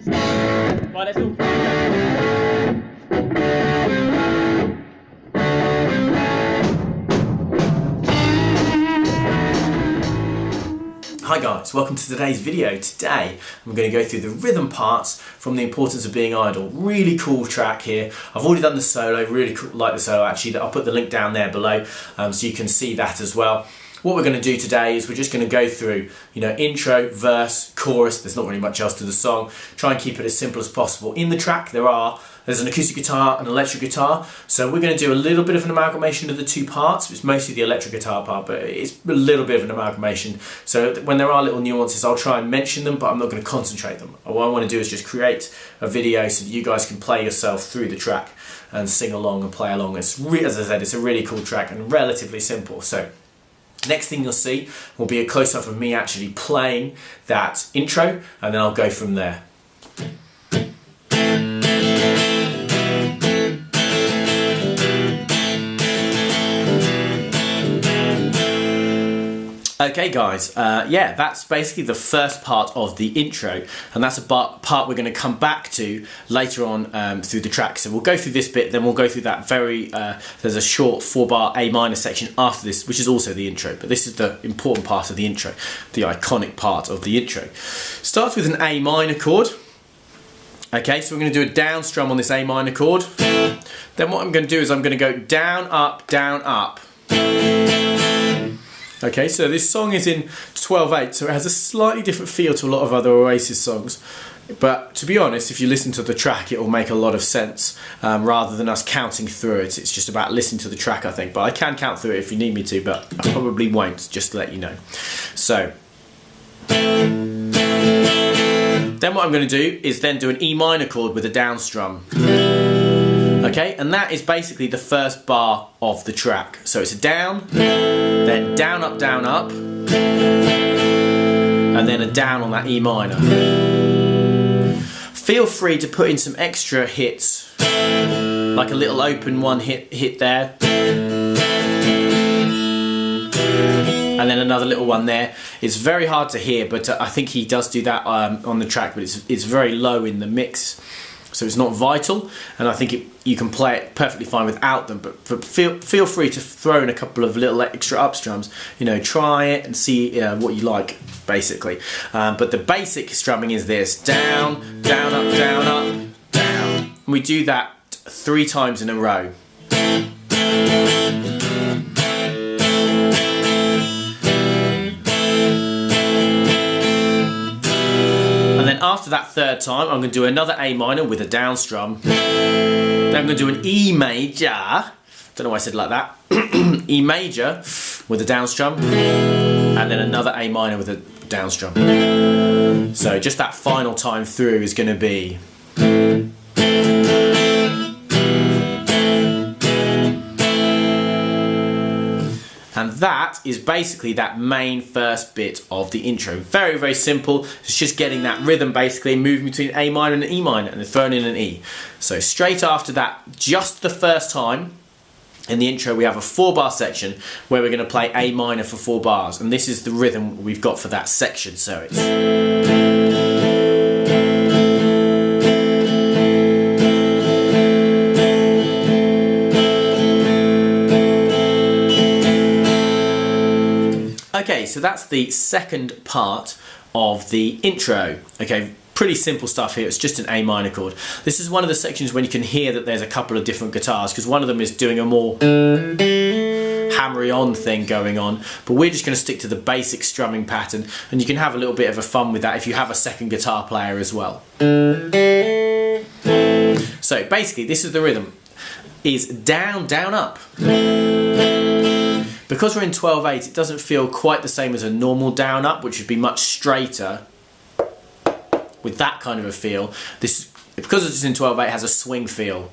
Right, let's all. Hi guys, welcome to today's video. Today I'm going to go through the rhythm parts from The Importance of Being Idle. Really cool track here. I've already done the solo, really cool, like the solo actually. I'll put the link down there below so you can see that as well. What we're going to do today is we're just going to go through, intro, verse, chorus. There's not really much else to the song. Try and keep it as simple as possible. In the track there's an acoustic guitar and an electric guitar, so we're going to do a little bit of an amalgamation of the two parts. It's mostly the electric guitar part, but it's a little bit of an amalgamation. So when there are little nuances, I'll try and mention them, but I'm not going to concentrate them. What I want to do is just create a video so that you guys can play yourself through the track and sing along and play along. As I said, it's a really cool track and relatively simple. So next thing you'll see will be a close-up of me actually playing that intro, and then I'll go from there. Okay guys, yeah, that's basically the first part of the intro, and that's a part we're going to come back to later on through the track. So we'll go through this bit, then we'll go through that there's a short 4-bar A minor section after this, which is also the intro, but this is the important part of the intro, the iconic part of the intro. Starts with an A minor chord. Okay, so we're going to do a down strum on this A minor chord. Then what I'm going to do is I'm going to go down, up, down, up. Okay, so this song is in 12/8, so it has a slightly different feel to a lot of other Oasis songs. But to be honest, if you listen to the track, it will make a lot of sense rather than us counting through it. It's just about listening to the track, I think. But I can count through it if you need me to, but I probably won't, just to let you know. So then what I'm going to do is then do an E minor chord with a down strum. Okay, and that is basically the first bar of the track. So it's a down, then down, up, and then a down on that E minor. Feel free to put in some extra hits, like a little open one hit there, and then another little one there. It's very hard to hear, but I think he does do that on the track, but it's very low in the mix. So it's not vital, and I think you can play it perfectly fine without them, but feel free to throw in a couple of little extra up strums. Try it and see what you like, basically. But the basic strumming is this: down, down, up, down, up, down. And we do that 3 times in a row. After that third time, I'm going to do another A minor with a down strum. Then I'm going to do an E major. Don't know why I said it like that. E major with a down strum. And then another A minor with a down strum. So just that final time through is going to be... And that is basically that main first bit of the intro. Very, very simple. It's just getting that rhythm, basically, moving between A minor and an E minor, and then throwing in an E. So straight after that, just the first time in the intro, we have a 4-bar section where we're going to play A minor for 4 bars. And this is the rhythm we've got for that section. So it's... Okay, so that's the second part of the intro. Okay, pretty simple stuff here. It's just an A minor chord. This is one of the sections when you can hear that there's a couple of different guitars, because one of them is doing a more hammery on thing going on, but we're just going to stick to the basic strumming pattern, and you can have a little bit of a fun with that if you have a second guitar player as well. So basically, this is the rhythm. Is down, down, up. Because we're in 12/8, it doesn't feel quite the same as a normal down up, which would be much straighter with that kind of a feel. This, because it's in 12/8, it has a swing feel.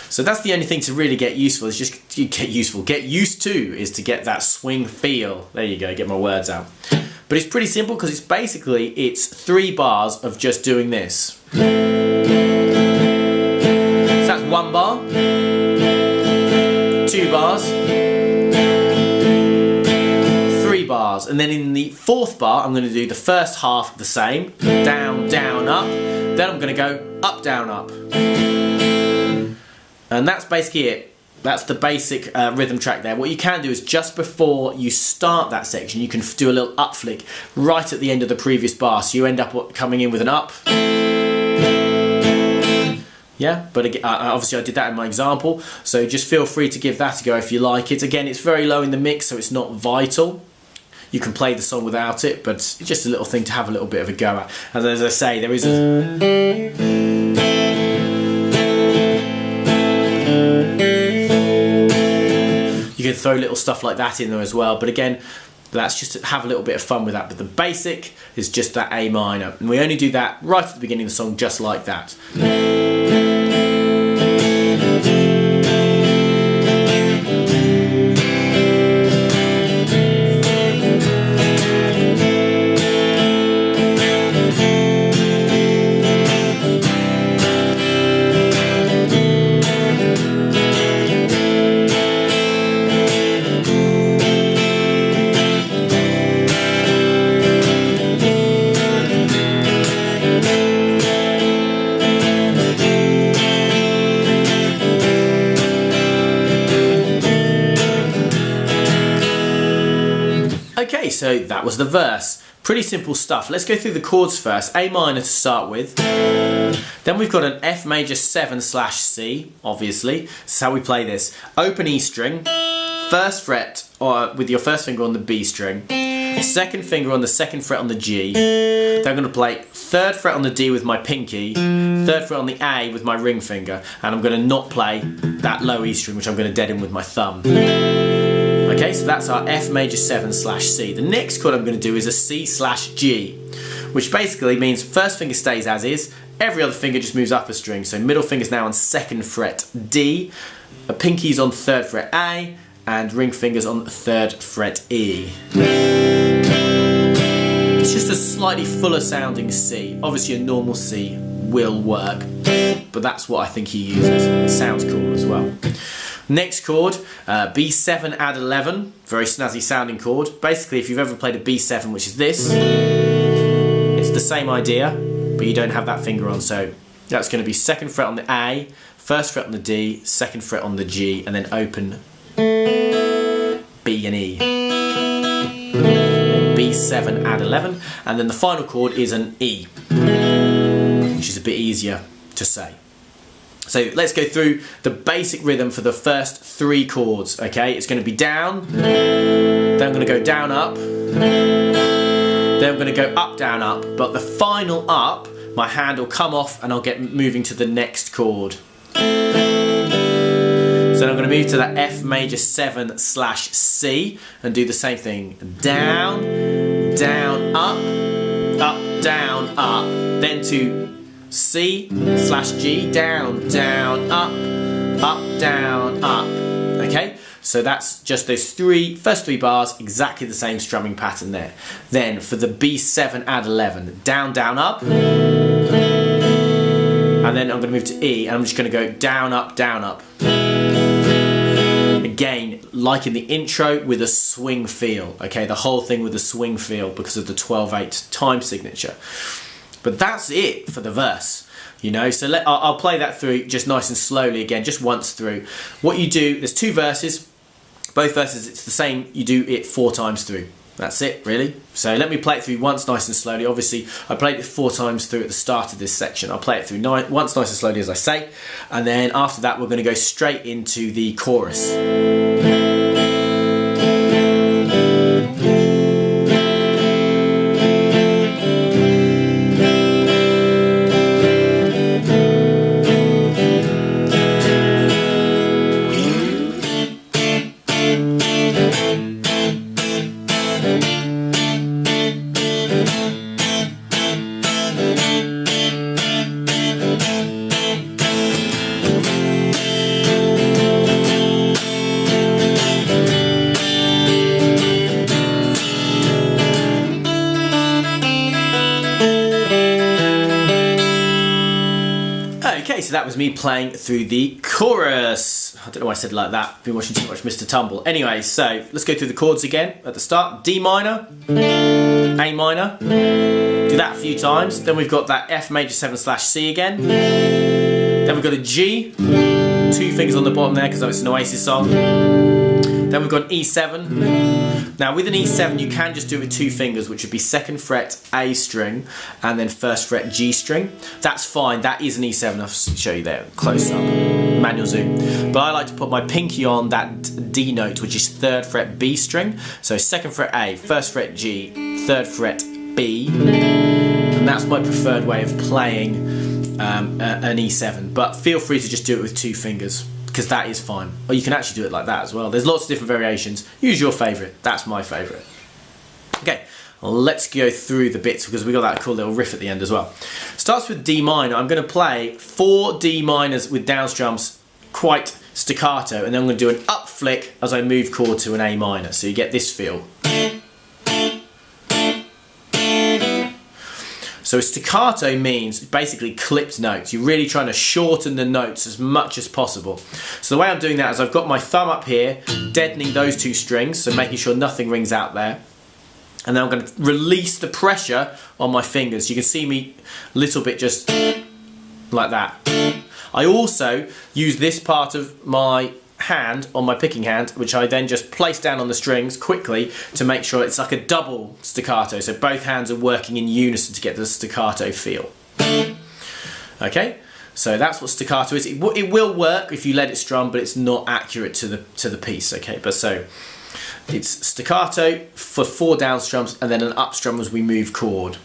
So that's the only thing to really get useful, is just get used to, is to get that swing feel. There you go, get my words out. But it's pretty simple, because it's 3 bars of just doing this. So that's 1 bar. 2 bars, 3 bars, and then in the fourth bar I'm going to do the first half the same, down, down, up, then I'm going to go up, down, up. And that's basically it. That's the basic rhythm track there. What you can do is just before you start that section, you can do a little up flick right at the end of the previous bar. So you end up coming in with an up. Yeah, but again, obviously I did that in my example. So just feel free to give that a go if you like it. Again, it's very low in the mix, so it's not vital. You can play the song without it, but it's just a little thing to have a little bit of a go at. And as I say, there is a... You can throw little stuff like that in there as well, but again, that's just to have a little bit of fun with that. But the basic is just that A minor, and we only do that right at the beginning of the song, just like that. Okay, so that was the verse. Pretty simple stuff. Let's go through the chords first. A minor to start with. Then we've got an F major 7/C, obviously. This is how we play this. Open E string, first fret with your first finger on the B string, second finger on the second fret on the G. Then I'm going to play third fret on the D with my pinky, third fret on the A with my ring finger, and I'm going to not play that low E string, which I'm going to deaden with my thumb. Okay, so that's our F major 7/C. The next chord I'm going to do is a C/G, which basically means first finger stays as is, every other finger just moves up a string. So middle finger's now on second fret D, a pinky's on third fret A, and ring finger's on third fret E. It's just a slightly fuller sounding C. Obviously a normal C will work, but that's what I think he uses. It sounds cool as well. Next chord, B7 add 11, very snazzy sounding chord. Basically, if you've ever played a B7, which is this, it's the same idea, but you don't have that finger on, so that's going to be second fret on the A, first fret on the D, second fret on the G, and then open B and E. B7 add 11, and then the final chord is an E, which is a bit easier to say. So let's go through the basic rhythm for the first three chords, okay? It's going to be down, then I'm going to go down, up, then I'm going to go up, down, up, but the final up, my hand will come off and I'll get moving to the next chord. So then I'm going to move to that F major 7/C and do the same thing. Down, down, up, down, up, then to C/G, down, down, up, down, up. Okay, so that's just those first three bars, exactly the same strumming pattern there. Then for the B7 add 11, down, down, up, and then I'm going to move to E, and I'm just going to go down, up, down, up. Again, like in the intro, with a swing feel. Okay, the whole thing with a swing feel because of the 12/8 time signature. But that's it for the verse, you know. So I'll play that through just nice and slowly again, just once through. What you do, there's two verses, both verses it's the same, you do it 4 times through. That's it, really. So let me play it through once nice and slowly. Obviously, I played it 4 times through at the start of this section. I'll play it through once nice and slowly as I say, and then after that we're going to go straight into the chorus. Okay, so that was me playing through the chorus. I don't know why I said it like that. Been watching too much Mr. Tumble. Anyway, so let's go through the chords again at the start. D minor, A minor. Do that a few times. Then we've got that F major 7/C again. Then we've got a G. 2 fingers on the bottom there because it's an Oasis song. Then we've got an E7. Now with an E7 you can just do it with 2 fingers, which would be 2nd fret A string and then 1st fret G string. That's fine, that is an E7, I'll show you there, close up, manual zoom. But I like to put my pinky on that D note, which is 3rd fret B string. So 2nd fret A, 1st fret G, 3rd fret B. And that's my preferred way of playing an E7. But feel free to just do it with 2 fingers, because that is fine. Or you can actually do it like that as well. There's lots of different variations. Use your favourite. That's my favourite. Okay, let's go through the bits because we got that cool little riff at the end as well. Starts with D minor. I'm going to play 4 D minors with down strums quite staccato, and then I'm going to do an up flick as I move chord to an A minor. So you get this feel. So staccato means basically clipped notes. You're really trying to shorten the notes as much as possible. So the way I'm doing that is I've got my thumb up here, deadening those 2 strings, so making sure nothing rings out there. And then I'm going to release the pressure on my fingers. You can see me a little bit just like that. I also use this part of my hand on my picking hand, which I then just place down on the strings quickly to make sure it's like a double staccato, so both hands are working in unison to get the staccato feel. Okay, so that's what staccato is. It will work if you let it strum, but it's not accurate to the piece. Okay, but so it's staccato for 4 down strums and then an up strum as we move chord.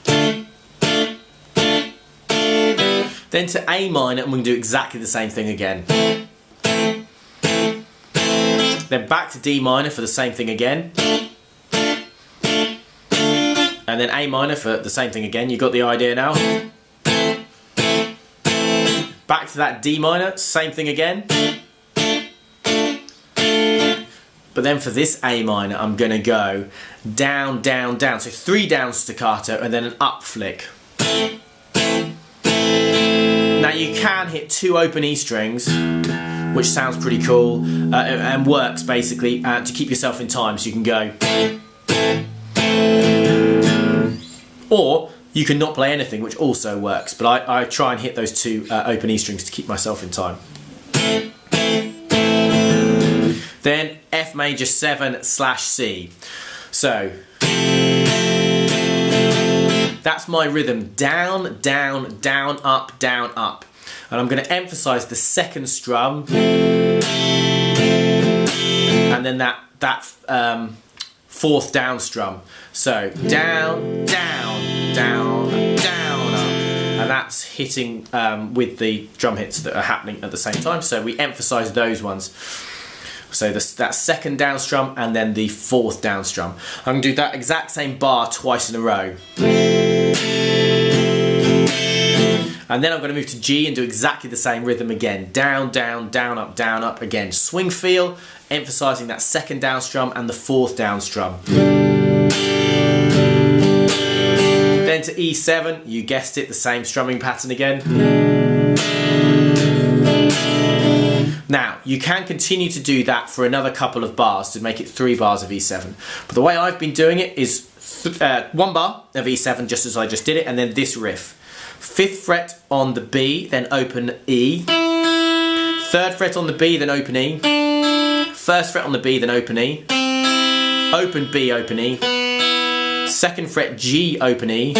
Then to A minor, and we can do exactly the same thing again. Then back to D minor for the same thing again. And then A minor for the same thing again. You got the idea now? Back to that D minor, same thing again. But then for this A minor, I'm going to go down, down, down. So 3 down staccato and then an up flick. Now you can hit 2 open E strings, which sounds pretty cool and works basically to keep yourself in time, so you can go. Or you can not play anything, which also works, but I try and hit those 2 open E strings to keep myself in time. Then F major 7/C. So that's my rhythm, down, down, down, up, down, up. And I'm going to emphasise the 2nd strum and then that 4th down strum. So down, down, down, down, up. And that's hitting with the drum hits that are happening at the same time. So we emphasise those ones. So that 2nd down strum and then the 4th down strum. I'm going to do that exact same bar twice in a row. And then I'm going to move to G and do exactly the same rhythm again. Down, down, down, up again. Swing feel, emphasising that 2nd down strum and the 4th down strum. Then to E7, you guessed it, the same strumming pattern again. Now, you can continue to do that for another couple of bars to make it 3 bars of E7. But the way I've been doing it is 1 bar of E7, just as I just did it, and then this riff. 5th fret on the B, then open E. 3rd fret on the B, then open E. 1st fret on the B, then open E. Open B, open E. 2nd fret G, open E.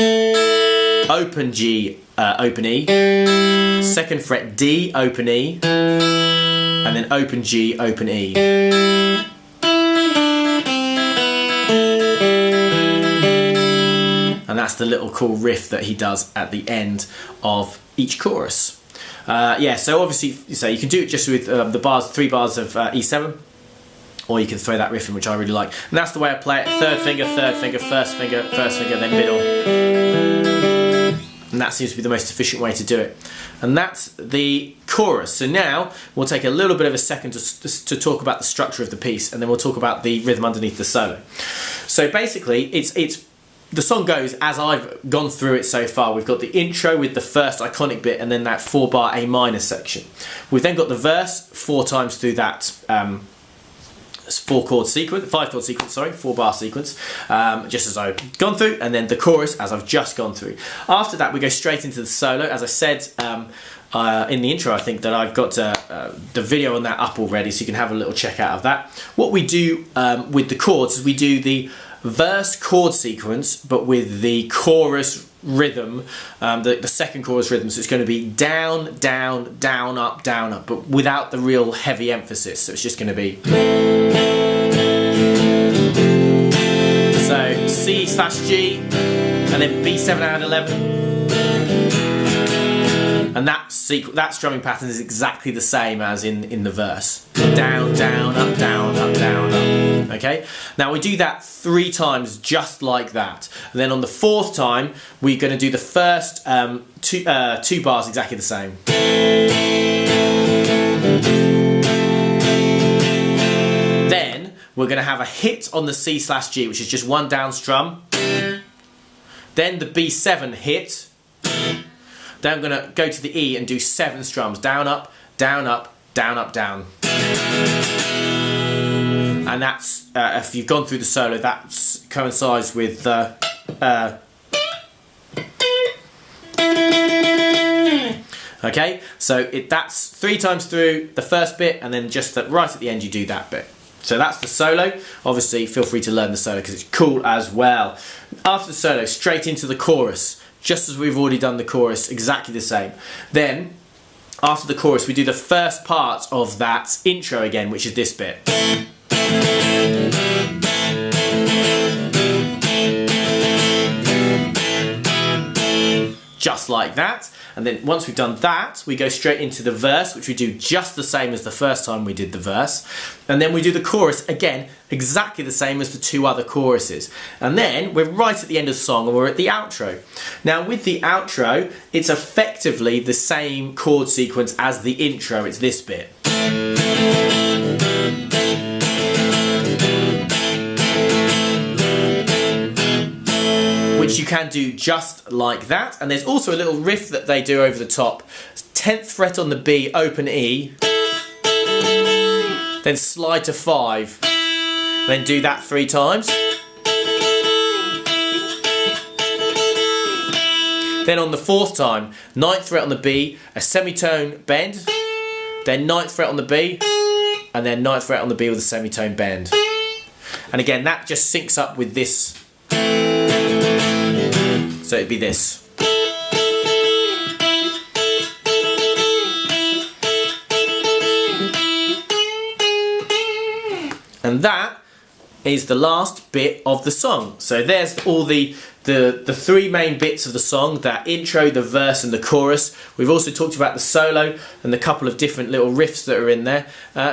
Open G, open E. 2nd fret D, open E. And then open G, open E. And that's the little cool riff that he does at the end of each chorus. Yeah, so obviously, so you can do it just with the bars, 3 bars of E7, or you can throw that riff in, which I really like. And that's the way I play it: 3rd finger, 3rd finger, 1st finger, 1st finger, then middle. And that seems to be the most efficient way to do it. And that's the chorus. So now we'll take a little bit of a second to talk about the structure of the piece, and then we'll talk about the rhythm underneath the solo. So basically, it's the song goes as I've gone through it so far. We've got the intro with the first iconic bit and then that 4-bar A minor section. We've then got the verse 4 times through that 5-chord sequence, 4-bar sequence, just as I've gone through, and then the chorus as I've just gone through. After that we go straight into the solo. As I said in the intro, I think that I've got the video on that up already, so you can have a little check out of that. What we do with the chords is we do the verse chord sequence, but with the chorus rhythm, the second chorus rhythm. So it's going to be down, down, down, up, but without the real heavy emphasis. So it's just going to be. So C/G, and then B7 and 11. And that strumming pattern is exactly the same as in the verse. Down, down, up, down, up, down, up. Okay? Now we do that 3 times just like that. And then on the 4th time, we're going to do the first 2 bars exactly the same. Then we're going to have a hit on the C/G, which is just 1 down strum. Then the B7 hit. Then I'm going to go to the E and do 7 strums. Down, up, down, up, down, up, down. And that's, if you've gone through the solo, that coincides with okay, so that's 3 times through the first bit, and then just right at the end you do that bit. So that's the solo. Obviously feel free to learn the solo because it's cool as well. After the solo, straight into the chorus. Just as we've already done the chorus, exactly the same. Then, after the chorus, we do the first part of that intro again, which is this bit. Just like that. And then once we've done that, we go straight into the verse, which we do just the same as the first time we did the verse. And then we do the chorus again, exactly the same as the 2 other choruses. And then we're right at the end of the song and we're at the outro. Now with the outro, it's effectively the same chord sequence as the intro. It's this bit. Which you can do just like that. And there's also a little riff that they do over the top. 10th fret on the B, open E, then slide to 5, then do that 3 times. Then on the 4th time, 9th fret on the B, a semitone bend, then 9th fret on the B, and then 9th fret on the B with a semitone bend. And again, that just syncs up with this. So it'd be this. And that is the last bit of the song. So there's all the 3 main bits of the song, that intro, the verse and the chorus. We've also talked about the solo and the couple of different little riffs that are in there.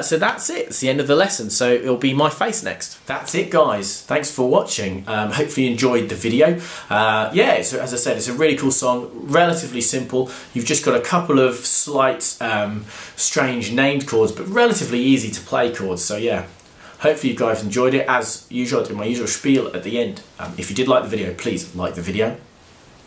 So that's it, it's the end of the lesson. So it'll be my face next. That's it guys, thanks for watching. Hopefully you enjoyed the video. Yeah, as I said, it's a really cool song, relatively simple. You've just got a couple of slight strange named chords, but relatively easy to play chords, so yeah. Hopefully you guys enjoyed it. As usual, I do my usual spiel at the end. If you did like the video, please like the video.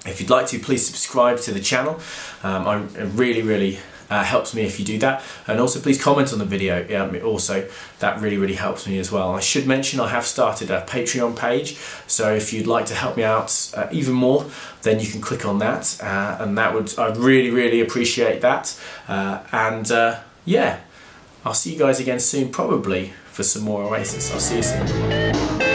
If you'd like to, please subscribe to the channel. It really helps me if you do that. And also please comment on the video. Also, that really helps me as well. I should mention I have started a Patreon page. So if you'd like to help me out even more, then you can click on that. And I'd really appreciate that. Yeah, I'll see you guys again soon, probably for some more Oasis. I'll see you soon.